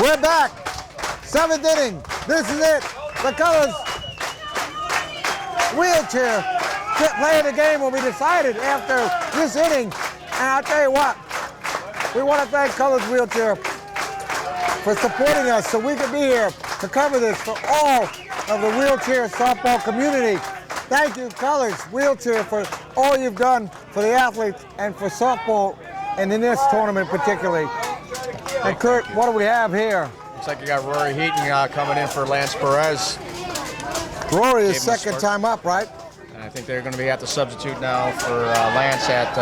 We're back. 7th inning. This is it. The Colors wheelchair playing the game when we decided after this inning. And I'll tell you what, we want to thank Colors Wheelchair for supporting us so we can be here to cover this for all of the wheelchair softball community. Thank you, Colors Wheelchair, for all you've done for the athletes and for softball, and in this tournament particularly. And Kurt, what do we have here? Looks like you got Rory Heaton coming in for Lance Perez. Rory is second time up, right? And I think they're going to be at the substitute now for Lance at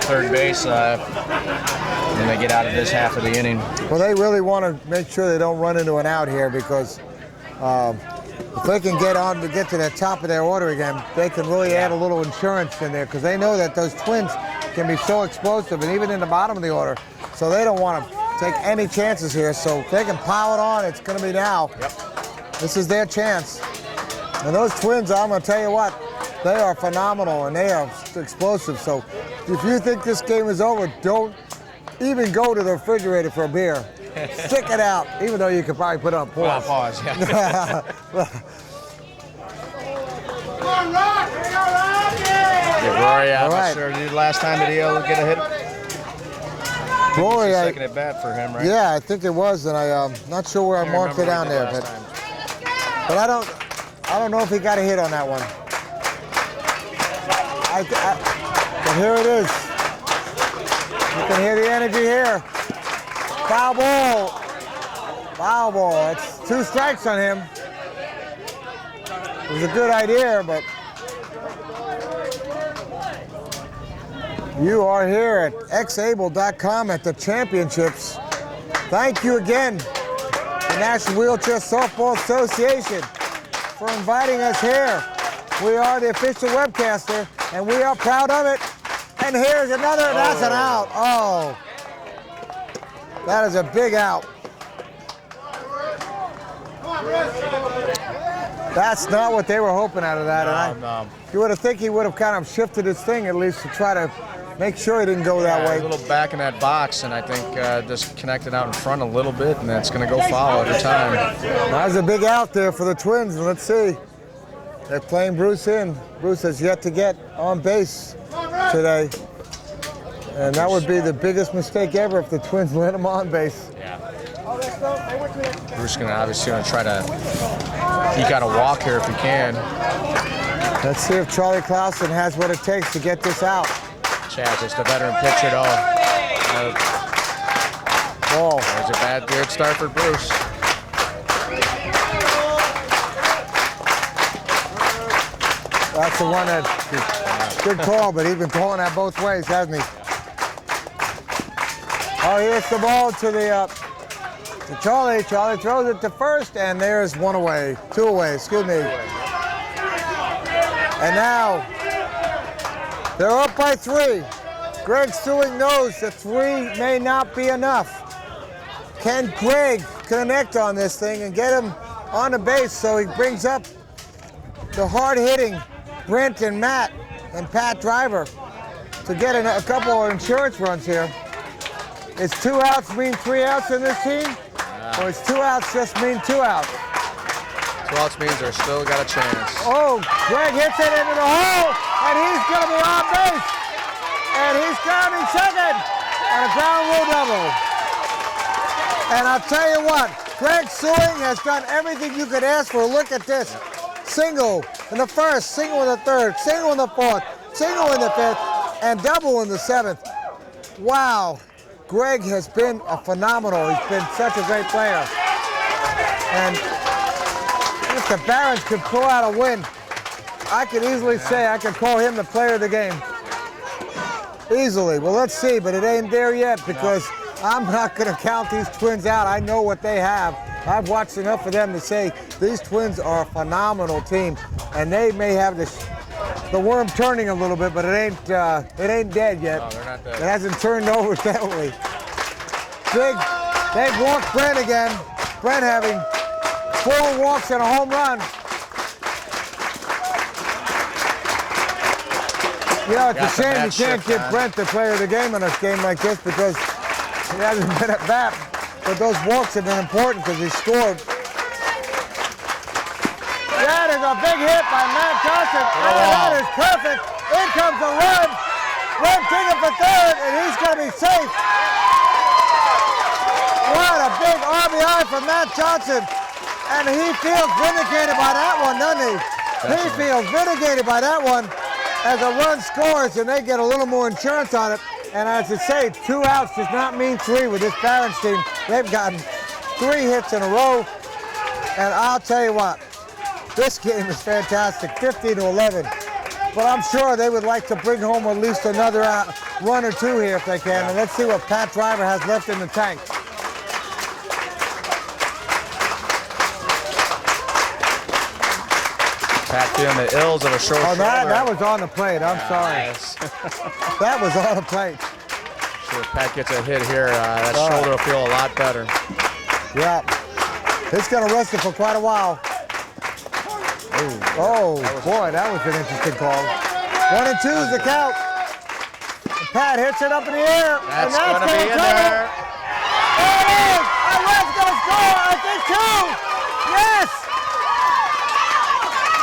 third base when they get out of this half of the inning. Well, they really want to make sure they don't run into an out here, because if they can get to the top of their order again, they can really add a little insurance in there, because they know that those Twins can be so explosive, and even in the bottom of the order. So they don't want to take any chances here. So if they can pile it on, it's going to be now. Yep. This is their chance. And those Twins, I'm going to tell you what, they are phenomenal and they are explosive. So if you think this game is over, don't even go to the refrigerator for a beer. Stick it out, even though you could probably put it on pause. Pause, yeah. Get Rory out. Right. Not sure did last time did he get a hit? Rory, second at bat for him, right? Yeah, I think it was, and I'm not sure where I marked it down there, but I don't know if he got a hit on that one. But here it is. You can hear the energy here. Foul ball. Foul ball. It's 2 strikes on him. It was a good idea, but you are here at xable.com at the championships. Thank you again, the National Wheelchair Softball Association, for inviting us here. We are the official webcaster, and we are proud of it. And here's another, that's an out. Oh, that is a big out. That's not what they were hoping out of that. No. You would have think he would have kind of shifted his thing at least to try to make sure he didn't go that way. A little back in that box, and I think just connected out in front a little bit, and that's going to go foul every time. That was a big out there for the Twins, and let's see. They're playing Bruce in. Bruce has yet to get on base today. And that would be the biggest mistake ever if the Twins let him on base. Yeah. Bruce going to obviously try to eke out a walk here if he can. Let's see if Charlie Clausen has what it takes to get this out. Chad, just a veteran pitcher, though. Oh. There's a good start for Bruce. That's the one that, good call, but he's been calling that both ways, hasn't he? Oh, here's the ball to Charlie. Charlie throws it to first, and there's 2 away, excuse me. And now, they're up by 3. Greg Sewing knows that 3 may not be enough. Can Greg connect on this thing and get him on the base so he brings up the hard-hitting Brent and Matt and Pat Driver to get a couple of insurance runs here? Is 2 outs mean 3 outs in this team? Or is 2 outs just mean 2 outs? 2 outs means they're still got a chance. Oh, Greg hits it into the hole, and he's going to be on base. And he's grounding second, and a ground rule double. And I'll tell you what, Greg Sewing has done everything you could ask for. Look at this. Single in the first, single in the third, single in the fourth, single in the fifth, and double in the 7th. Wow, Greg has been phenomenal. He's been such a great player. And if the Barons could pull out a win, I could easily say I could call him the player of the game. Easily. Well, let's see, but it ain't there yet, because I'm not going to count these Twins out. I know what they have. I've watched enough of them to say these Twins are a phenomenal team, and they may have the worm turning a little bit, but it ain't dead yet. No, they're not dead. It hasn't turned over totally. They've walked Brent again. Brent having 4 walks and a home run. You know, it's a shame you can't give Brent the player of the game in a game like this, because he hasn't been at bat but those walks have been important because he scored. That is a big hit by Matt Johnson. Oh, that is perfect. In comes a run. Run taken for third, and he's going to be safe. What a big RBI from Matt Johnson. And he feels vindicated by that one, doesn't he? He feels vindicated by that one as a run scores, and they get a little more insurance on it. And as I say, 2 outs does not mean 3 with this Barons team. They've gotten 3 hits in a row. And I'll tell you what, this game is fantastic, 15-11. But I'm sure they would like to bring home at least another run or 2 here if they can. And let's see what Pat Driver has left in the tank. Pat feeling the ills of a short shoulder. That was on the plate. I'm sorry. Nice. That was on the plate. Sure, if Pat gets a hit here, that shoulder will feel a lot better. Yeah. It's going to rest it for quite a while. Oh, boy, that was an interesting call. 1 and 2 is the count. And Pat hits it up in the air. That's going to be in there. There it is. Red's going to score. I think 2. Yes.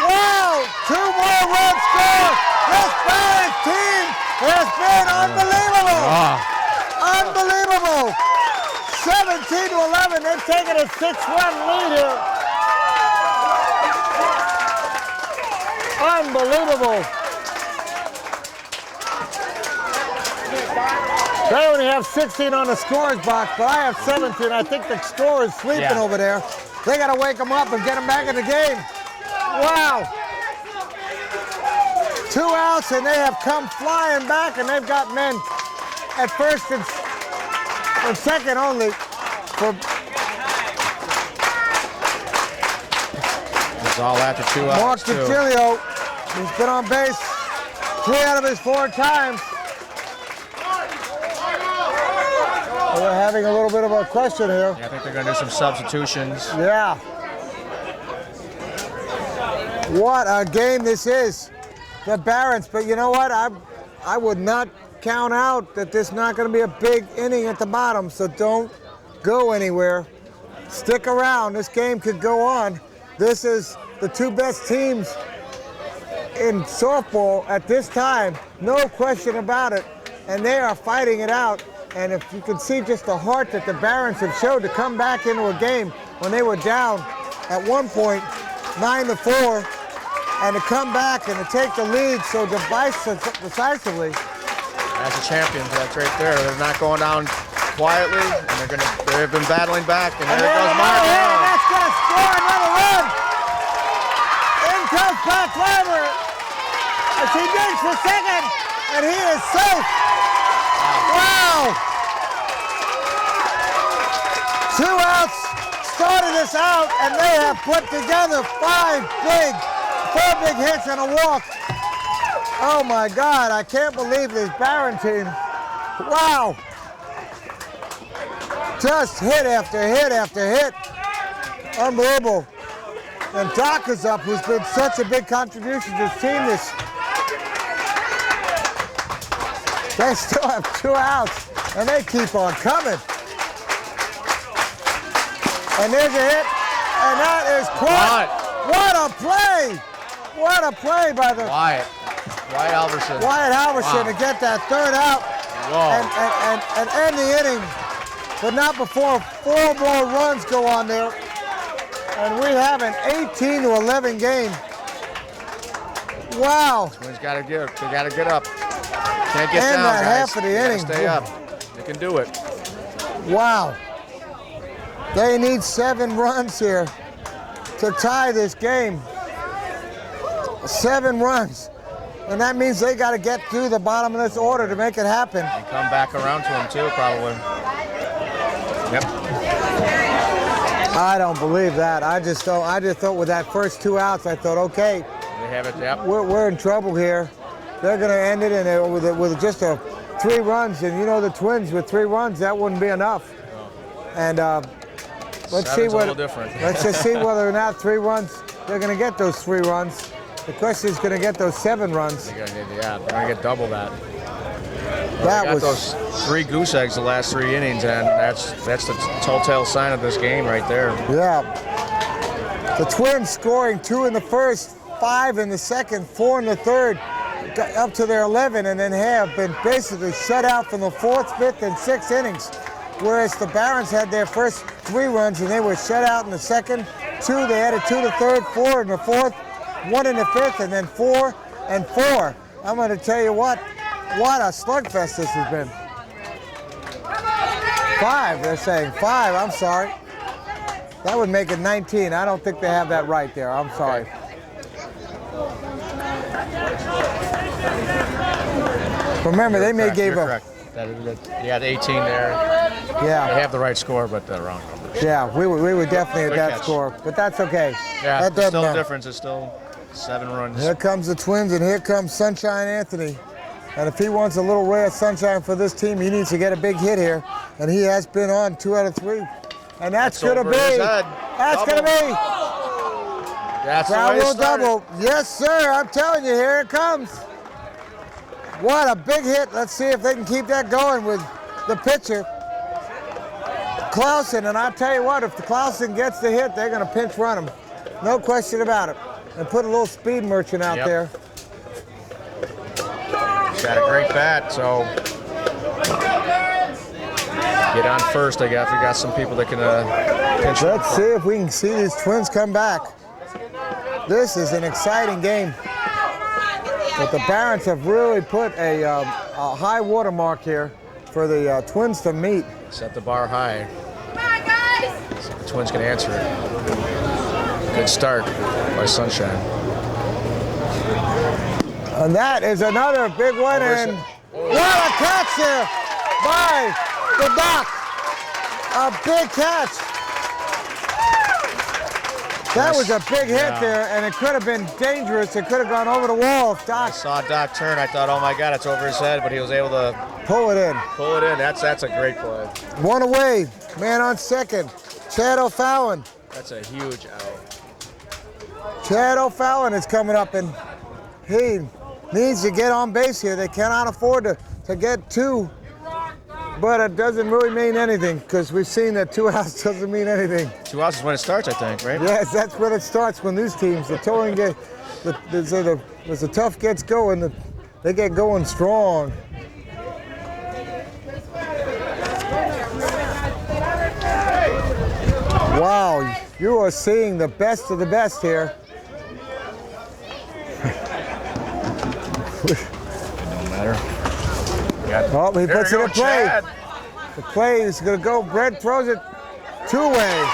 Wow. 2 more runs scored. This Barons team has been unbelievable. Unbelievable. 17-11. They've taken a 6-run lead here. Unbelievable. They only have 16 on the scores box, but I have 17. I think the score is sleeping over there. They got to wake them up and get them back in the game. Wow. 2 outs, and they have come flying back, and they've got men at first and second only. It's all after 2 outs. Mark DiGilio, he's been on base 3 out of his 4 times. We're having a little bit of a question here. Yeah, I think they're going to do some substitutions. Yeah. What a game this is, the Barons. But you know what? I would not count out that this is not going to be a big inning at the bottom, so don't go anywhere. Stick around. This game could go on. This is the 2 best teams in softball at this time, no question about it, and they are fighting it out. And if you can see just the heart that the Barons have showed to come back into a game when they were down at one point 9-4, and to come back and to take the lead so decisively. As a champions, that's right there. They're not going down quietly, and they've been battling back, and there goes Mark. That's going to score another run. In comes Pat Driver as he digs for second, and he is safe. Wow. 2 outs started this out, and they have put together 4 big hits and a walk. Oh my God, I can't believe this Baron team. Wow. Just hit after hit after hit. Unbelievable. And Doc is up, who's been such a big contribution to this team. They still have 2 outs, and they keep on coming. And there's a hit, and that is caught. What a play! What a play by the Wyatt Halverson. Wyatt Halverson to get that 3rd out and end the inning, but not before 4 more runs go on there. And we have an 18-11 game. Wow! Twins got to get. They got to get up. Can't get and down, that guys. half of the inning. Stay up. They can do it. Wow. They need 7 runs here to tie this game. 7 runs. And that means they got to get through the bottom of this order to make it happen. And come back around to them too, probably. Yep. I don't believe that. I just thought with that first 2 outs, I thought, okay, They have it, yep. we're in trouble here. They're going to end it with just 3 runs. And you know the Twins with 3 runs, that wouldn't be enough. And let's see what. Let's just see whether or not 3 runs. They're going to get those 3 runs. The question is going to get those 7 runs. Yeah, they're going to get double that. That got was those 3 goose eggs the last 3 innings, and that's the telltale sign of this game right there. Yeah. The Twins scoring 2 in the first, 5 in the second, 4 in the third, got up to their 11, and then have been basically shut out from the 4th, 5th, and 6th innings. Whereas the Barons had their first 3 runs, and they were shut out in the second, 2, they added 2 to the third, 4 in the 4th, 1 in the 5th, and then 4 and 4. I'm going to tell you what a slugfest this has been. 5, they're saying 5, I'm sorry. That would make it 19. I don't think they have that right there. I'm sorry. Remember, they may give You're a... correct. You had 18 there. Yeah. They have the right score, but the wrong numbers. Yeah, we were definitely at Good that catch. score, but that's okay. Yeah, that still the matter. difference is still 7 runs. Here comes the Twins, and here comes Sunshine Anthony. And if he wants a little ray of sunshine for this team, he needs to get a big hit here. And he has been on 2 out of 3. And that's going to over be, his head. that's going to be That's the way ground it rule started. double. Yes, sir, I'm telling you, here it comes. What a big hit. Let's see if they can keep that going with the pitcher, Clausen. And I'll tell you what, if the Clausen gets the hit, they're going to pinch run him. No question about it. And put a little speed merchant out there. He's got a great bat, so get on first. I guess we got some people that can pinch. Let's see if we can see these Twins come back. This is an exciting game. But the Barons have really put a high water mark here for the Twins to meet. Set the bar high. So the Twins can answer it. Good start by Sunshine. And that is another big one. And what a catch there by the Doc. A big catch. That was a big hit there, and it could have been dangerous. It could have gone over the wall if I Doc saw Doc turn. I thought, oh my God, it's over his head, but he was able to pull it in. pull it in. That's a great play. 1 away, man on second. Chad O'Fallon. That's a huge out. Chad O'Fallon is coming up, and he needs to get on base here. They cannot afford to get 2, but it doesn't really mean anything because we've seen that 2 outs doesn't mean anything. 2 outs is when it starts, I think, right? Yes, that's when it starts when these teams, the towing get, as the tough gets going, they get going strong. Wow, you are seeing the best of the best here. No matter. Oh, he puts it in play. Chad. The play is going to go. Brett throws it 2-way.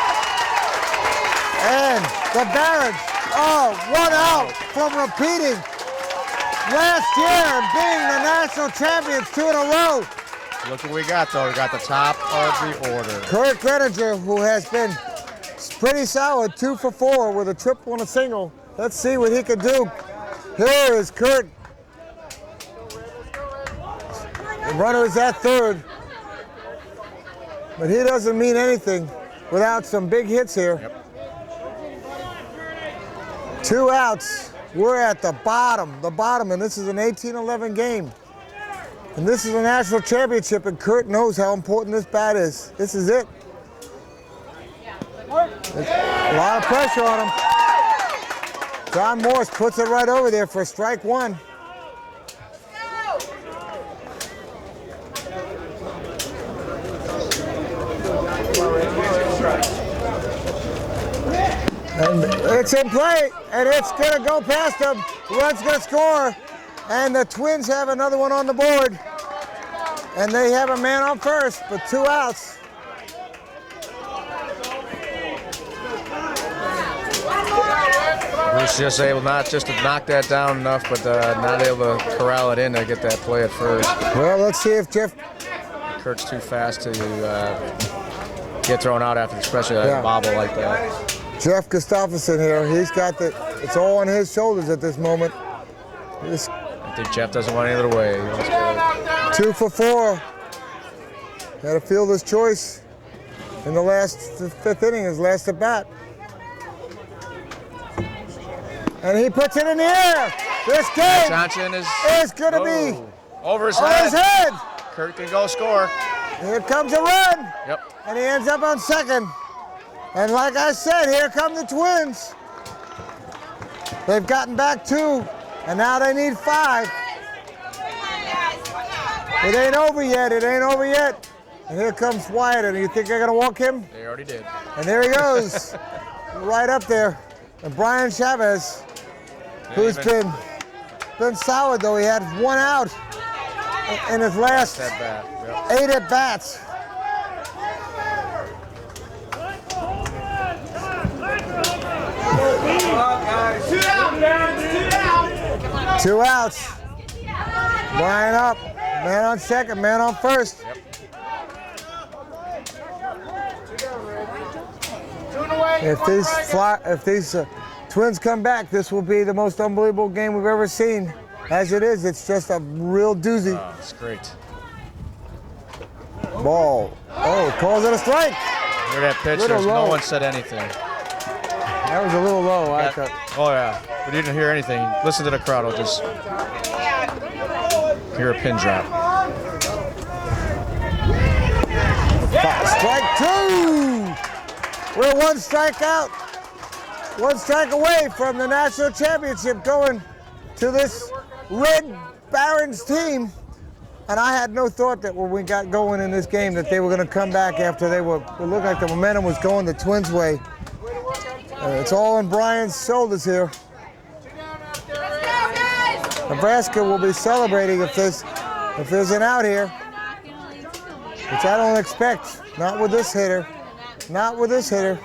And the Barons, 1 out from repeating last year and being the national champions 2 in a row. Look what we got, though. We got the top of the order. Kurt Greninger, who has been pretty solid, 2 for 4 with a triple and a single. Let's see what he can do. Here is Kurt. The runner is at third. But he doesn't mean anything without some big hits here. Yep. 2 outs. We're at the bottom, and this is an 18-11 game. And this is a national championship, and Kurt knows how important this bat is. This is it. There's a lot of pressure on him. John Morse puts it right over there for strike 1. And it's in play, and it's going to go past him. The run's going to score, and the Twins have another one on the board. And they have a man on first, but 2 outs. Bruce just able not just to knock that down enough, but not able to corral it in to get that play at first. Well, let's see if Jeff... Kurt's too fast to get thrown out after, especially a bobble like that. Jeff Gustafsson here, he's got it's all on his shoulders at this moment. I think Jeff doesn't want any other way. He wants to 2 for 4. Had a fielder's choice in the last 5th inning, his last at bat. And he puts it in the air. This game Johnson is going to be over his on head. his head. Kurt can go score. Here comes a run. Yep. And he ends up on second. And like I said, here come the Twins. They've gotten back 2, and now they need 5. It ain't over yet. It ain't over yet. And here comes Wyatt. And you think they're gonna walk him? They already did. And there he goes, right up there. And Brian Chavez, who's been solid though. He had 1 out in his last At bat. Yep. 8 at bats. Two outs. Brian up. Man on second, man on first. Yep. If these Twins come back, this will be the most unbelievable game we've ever seen. As it is, it's just a real doozy. Oh, it's great. Ball. Oh, calls it a strike. Hear that pitch? Little There's low. no one said anything. That was a little low. I Got- thought. oh yeah, we didn't hear anything. Listen to the crowd. I'll just hear a pin drop. Strike 2. We're 1 strike out. 1 strike away from the national championship going to this Red Barons team. And I had no thought that when we got going in this game that they were going to come back after it looked like the momentum was going the Twins' way. It's all on Brian's shoulders here. Nebraska will be celebrating if there's an out here, which I don't expect. Not with this hitter. Not with this hitter.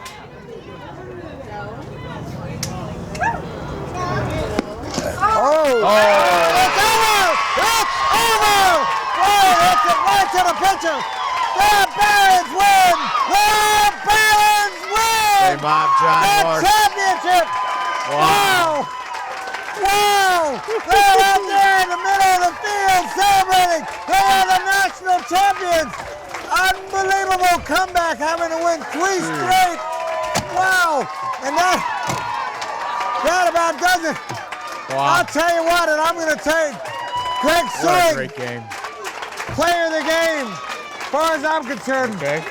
Oh! It's over! It's over! Oh, hits it right to the pitcher. The Barons win! The Barons win! Hey, Bob, John The Moore. championship! Wow. Wow! They're out there in the middle of the field celebrating! They are the national champions! Unbelievable comeback, having to win 3 straight! Wow! And that about does it. Wow. I'll tell you what, and I'm going to take Greg What a Sewing, great game. player of the game, as far as I'm concerned. Okay.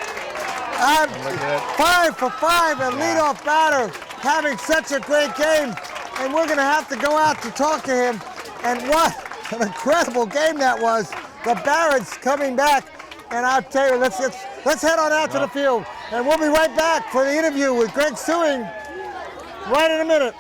I'm Look at it. 5 for 5 and leadoff batter, having such a great game. And we're going to have to go out to talk to him. And what an incredible game that was. The Barons coming back. And I'll tell you, let's head on out to the field. And we'll be right back for the interview with Greg Sewing right in a minute.